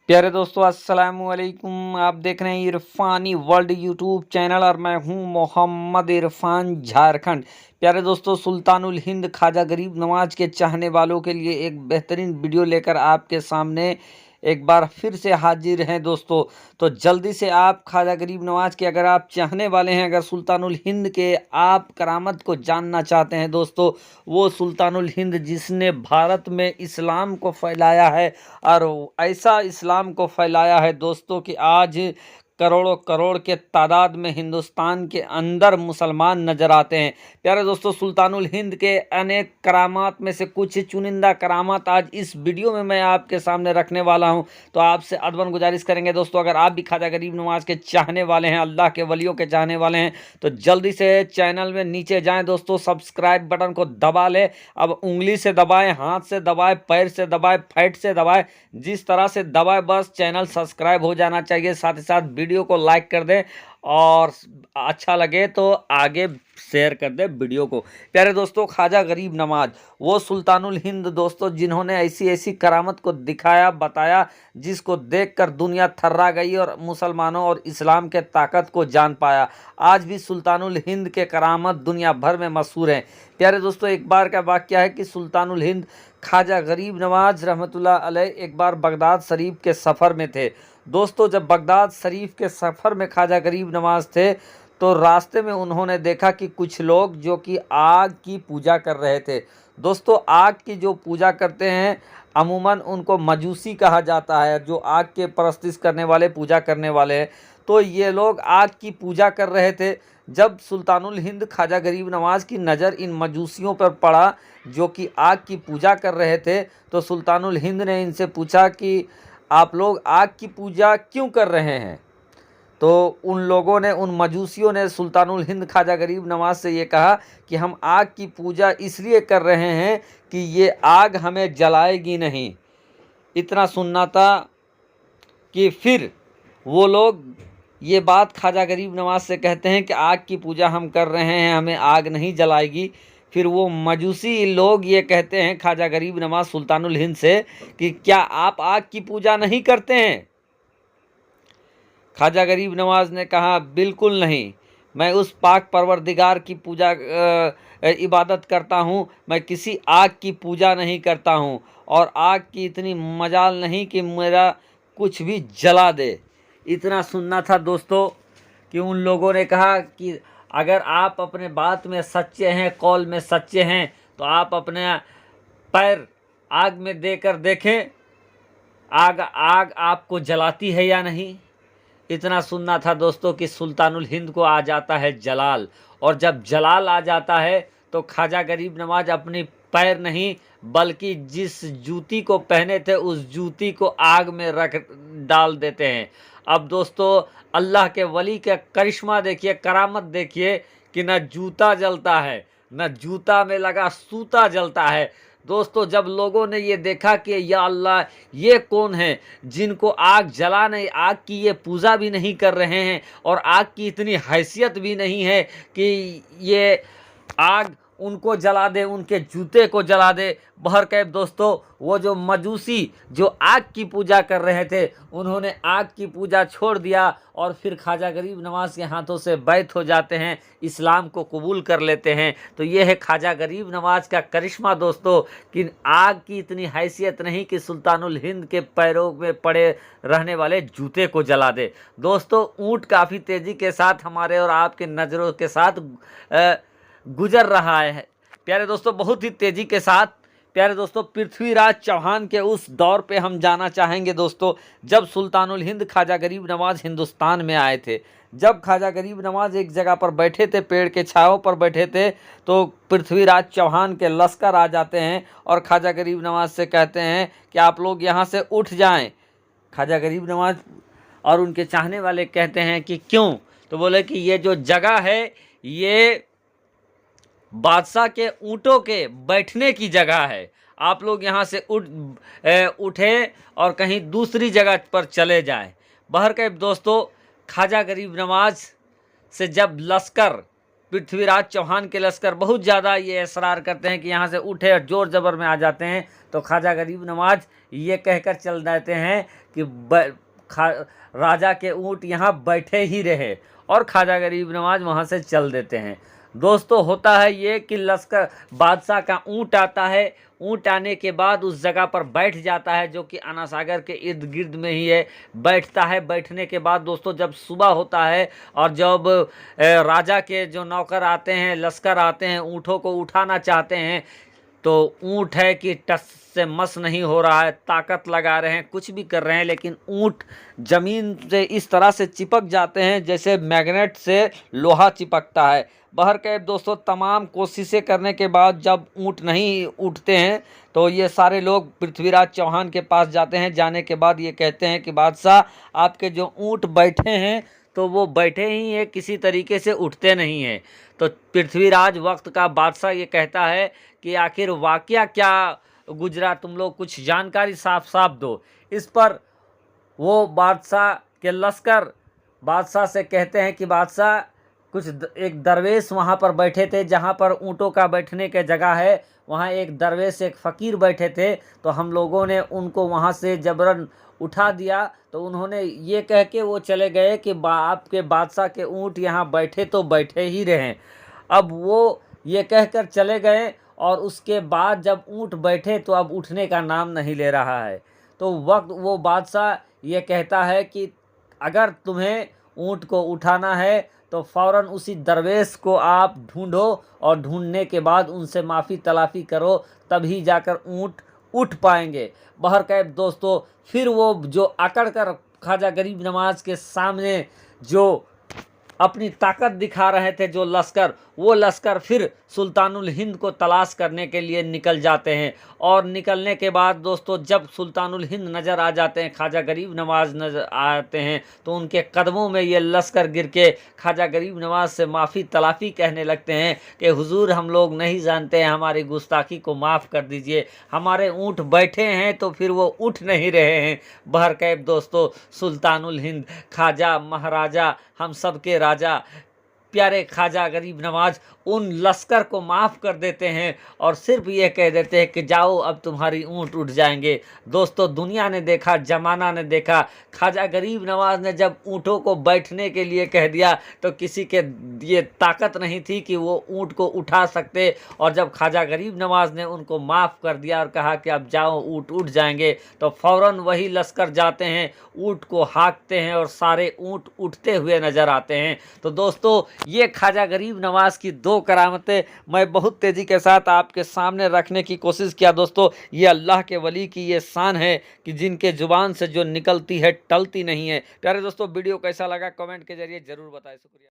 प्यारे दोस्तों अस्सलाम वालेकुम। आप देख रहे हैं इरफानी वर्ल्ड यूट्यूब चैनल और मैं हूं मोहम्मद इरफान झारखंड। प्यारे दोस्तों, सुल्तानुल हिंद ख्वाजा गरीब नवाज के चाहने वालों के लिए एक बेहतरीन वीडियो लेकर आपके सामने एक बार फिर से हाजिर हैं दोस्तों। तो जल्दी से आप ख्वाजा गरीब नवाज के अगर आप चाहने वाले हैं, अगर सुल्तानुल हिंद के आप करामत को जानना चाहते हैं दोस्तों, वो सुल्तानुल हिंद जिसने भारत में इस्लाम को फैलाया है और ऐसा इस्लाम को फैलाया है दोस्तों कि आज करोड़ों करोड़ के तादाद में हिंदुस्तान के अंदर मुसलमान नज़र आते हैं। प्यारे दोस्तों, सुल्तानुल हिंद के अनेक करामात में से कुछ चुनिंदा करामात आज इस वीडियो में मैं आपके सामने रखने वाला हूं। तो आपसे अदबन गुजारिश करेंगे दोस्तों, अगर आप भी ख्वाजा गरीब नवाज के चाहने वाले हैं, अल्लाह के वलियों के चाहने वाले हैं, तो जल्दी से चैनल में नीचे जाएँ दोस्तों, सब्सक्राइब बटन को दबा लें। अब उंगली से दबाएँ, हाथ से दबाएँ, पैर से दबाएँ, फैट से दबाएँ, जिस तरह से दबाएँ बस चैनल सब्सक्राइब हो जाना चाहिए। साथ ही साथ वीडियो को लाइक कर दें और अच्छा लगे तो आगे शेयर कर दें वीडियो को। प्यारे दोस्तों, ख्वाजा गरीब नवाज वो सुल्तानुल हिंद दोस्तों जिन्होंने ऐसी ऐसी करामत को दिखाया, बताया, जिसको देखकर दुनिया थर्रा गई और मुसलमानों और इस्लाम के ताकत को जान पाया। आज भी सुल्तानुल हिंद के करामत दुनिया भर में मशहूर हैं। प्यारे दोस्तों, एक बार का वाक़या है कि सुल्तानुल हिंद ख्वाजा गरीब नवाज रहमतुल्लाह अलैह एक बार बगदाद शरीफ के सफ़र में थे दोस्तों। जब बगदाद शरीफ के सफ़र में ख्वाजा गरीब नवाज थे तो रास्ते में उन्होंने देखा कि कुछ लोग जो कि आग की पूजा कर रहे थे दोस्तों। आग की जो पूजा करते हैं अमूमन उनको मजूसी कहा जाता है, जो आग के परस्तिश करने वाले, पूजा करने वाले हैं। तो ये लोग आग की पूजा कर रहे थे। जब सुल्तानुल हिंद ख्वाजा गरीब नवाज की नज़र इन मजूसियों पर पड़ा जो कि आग की पूजा कर रहे थे, तो सुल्तानुल हिंद ने इनसे पूछा कि आप लोग आग की पूजा क्यों कर रहे हैं? तो उन लोगों ने, उन मजूसियों ने सुल्तानुल हिंद ख्वाजा गरीब नवाज से ये कहा कि हम आग की पूजा इसलिए कर रहे हैं कि ये आग हमें जलाएगी नहीं। इतना सुनना था कि फिर वो लोग ये बात ख्वाजा गरीब नवाज से कहते हैं कि आग की पूजा हम कर रहे हैं, हमें आग नहीं जलाएगी। फिर वो मजूसी लोग ये कहते हैं ख्वाजा गरीब नवाज सुल्तानुल हिंद से कि क्या आप आग की पूजा नहीं करते हैं? ख्वाजा गरीब नवाज ने कहा बिल्कुल नहीं, मैं उस पाक परवरदिगार की पूजा इबादत करता हूँ, मैं किसी आग की पूजा नहीं करता हूँ और आग की इतनी मजाल नहीं कि मेरा कुछ भी जला दे। इतना सुनना था दोस्तों कि उन लोगों ने कहा कि अगर आप अपने बात में सच्चे हैं, कौल में सच्चे हैं, तो आप अपने पैर आग में देकर देखें, आग आपको जलाती है या नहीं। इतना सुनना था दोस्तों कि सुल्तानुल हिंद को आ जाता है जलाल, और जब जलाल आ जाता है तो ख्वाजा गरीब नवाज अपनी पैर नहीं बल्कि जिस जूती को पहने थे उस जूती को आग में रख डाल देते हैं। अब दोस्तों, अल्लाह के वली का करिश्मा देखिए, करामत देखिए कि न जूता जलता है, न जूता में लगा सूता जलता है। दोस्तों, जब लोगों ने ये देखा कि या अल्लाह, ये कौन है जिनको आग जला नहीं, आग की ये पूजा भी नहीं कर रहे हैं और आग की इतनी हैसियत भी नहीं है कि ये आग उनको जला दे, उनके जूते को जला दे। बहरकैफ दोस्तों, वो जो मजूसी जो आग की पूजा कर रहे थे, उन्होंने आग की पूजा छोड़ दिया और फिर ख्वाजा गरीब नवाज के हाथों से बैत हो जाते हैं, इस्लाम को कबूल कर लेते हैं। तो ये है ख्वाजा गरीब नवाज का करिश्मा दोस्तों कि आग की इतनी हैसियत नहीं कि सुल्तानुल हिंद के पैरों में पड़े रहने वाले जूते को जला दे। दोस्तों, ऊँट काफ़ी तेज़ी के साथ हमारे और आपके नज़रों के साथ गुजर रहा है प्यारे दोस्तों, बहुत ही तेज़ी के साथ। प्यारे दोस्तों, पृथ्वीराज चौहान के उस दौर पे हम जाना चाहेंगे दोस्तों, जब सुल्तानुल हिंद ख्वाजा गरीब नवाज हिंदुस्तान में आए थे। जब ख्वाजा गरीब नवाज एक जगह पर बैठे थे, पेड़ के छाँव पर बैठे थे, तो पृथ्वीराज चौहान के लश्कर आ जाते हैं और ख्वाजा गरीब नवाज से कहते हैं कि आप लोग यहाँ से उठ जाएँ। ख्वाजा गरीब नवाज और उनके चाहने वाले कहते हैं कि क्यों? तो बोले कि ये जो जगह है ये बादशाह के ऊँटों के बैठने की जगह है, आप लोग यहाँ से उठे और कहीं दूसरी जगह पर चले जाएं। बहरकैफ दोस्तों, ख्वाजा गरीब नवाज से जब लश्कर पृथ्वीराज चौहान के लश्कर बहुत ज़्यादा ये इसरार करते हैं कि यहाँ से उठे और जोर जबर में आ जाते हैं, तो ख्वाजा गरीब नवाज ये कहकर चल देते हैं कि राजा के ऊँट यहाँ बैठे ही रहे, और ख्वाजा गरीब नवाज वहाँ से चल देते हैं। दोस्तों होता है ये कि लश्कर बादशाह का ऊँट आता है, ऊँट आने के बाद उस जगह पर बैठ जाता है जो कि आना सागर के इर्द गिर्द में ही है, बैठता है। बैठने के बाद दोस्तों जब सुबह होता है और जब राजा के जो नौकर आते हैं, लश्कर आते हैं, ऊँटों को उठाना चाहते हैं, तो ऊँट है कि टस से मस नहीं हो रहा है, ताकत लगा रहे हैं, कुछ भी कर रहे हैं, लेकिन ऊँट ज़मीन से इस तरह से चिपक जाते हैं जैसे मैग्नेट से लोहा चिपकता है। बहरकैफ दोस्तों तमाम कोशिशें करने के बाद जब ऊँट नहीं उठते हैं तो ये सारे लोग पृथ्वीराज चौहान के पास जाते हैं। जाने के बाद ये कहते हैं कि बादशाह आपके जो ऊँट बैठे हैं तो वो बैठे ही हैं, किसी तरीके से उठते नहीं हैं। तो पृथ्वीराज वक्त का बादशाह ये कहता है कि आखिर वाकया क्या गुजरा, तुम लोग कुछ जानकारी साफ साफ दो। इस पर वो बादशाह के लश्कर बादशाह से कहते हैं कि बादशाह कुछ एक दरवेश वहाँ पर बैठे थे, जहाँ पर ऊँटों का बैठने की जगह है, वहाँ एक दरवेश एक फ़कीर बैठे थे, तो हम लोगों ने उनको वहाँ से जबरन उठा दिया। तो उन्होंने ये कह के वो चले गए कि आपके बादशाह के ऊँट यहाँ बैठे तो बैठे ही रहें। अब वो ये कहकर चले गए और उसके बाद जब ऊँट बैठे तो अब उठने का नाम नहीं ले रहा है। तो वक्त वो बादशाह ये कहता है कि अगर तुम्हें ऊँट को उठाना है तो फ़ौरन उसी दरवेश को आप ढूंढो और ढूंढने के बाद उनसे माफ़ी तलाफ़ी करो, तभी जाकर ऊँट उठ पाएंगे। बहरकैफ दोस्तों फिर वो जो अकड़ कर ख्वाजा गरीब नवाज के सामने जो अपनी ताकत दिखा रहे थे जो लश्कर, वो लश्कर फिर सुल्तानुल हिंद को तलाश करने के लिए निकल जाते हैं। और निकलने के बाद दोस्तों जब सुल्तानुल हिंद नज़र आ जाते हैं, ख्वाजा गरीब नवाज नज़र आते हैं, तो उनके कदमों में ये लश्कर गिर के ख्वाजा गरीब नवाज से माफ़ी तलाफ़ी कहने लगते हैं कि हुजूर हम लोग नहीं जानते हैं, हमारी गुस्ताखी को माफ़ कर दीजिए, हमारे ऊँट बैठे हैं तो फिर वो उठ नहीं रहे हैं। बहरकैफ दोस्तों सुल्तानुल हिंद ख्वाजा महाराजा हम सब के राजा प्यारे ख्वाजा गरीब नवाज उन लश्कर को माफ़ कर देते हैं और सिर्फ ये कह देते हैं कि जाओ अब तुम्हारी ऊँट उठ जाएंगे। दोस्तों दुनिया ने देखा, ज़माना ने देखा, ख्वाजा गरीब नवाज ने जब ऊँटों को बैठने के लिए कह दिया तो किसी के ये ताकत नहीं थी कि वो ऊँट को उठा सकते, और जब ख्वाजा गरीब नवाज ने उनको माफ़ कर दिया और कहा कि अब जाओ ऊँट उठ जाएंगे, तो फ़ौरन वही लश्कर जाते हैं, ऊँट को हाँकते हैं और सारे ऊँट उठते हुए नज़र आते हैं। तो दोस्तों ये ख्वाजा गरीब नवाज की दो करामतें मैं बहुत तेज़ी के साथ आपके सामने रखने की कोशिश किया। दोस्तों ये अल्लाह के वली की ये शान है कि जिनके ज़ुबान से जो निकलती है टलती नहीं है। प्यारे दोस्तों वीडियो कैसा लगा कमेंट के जरिए ज़रूर बताएं। शुक्रिया।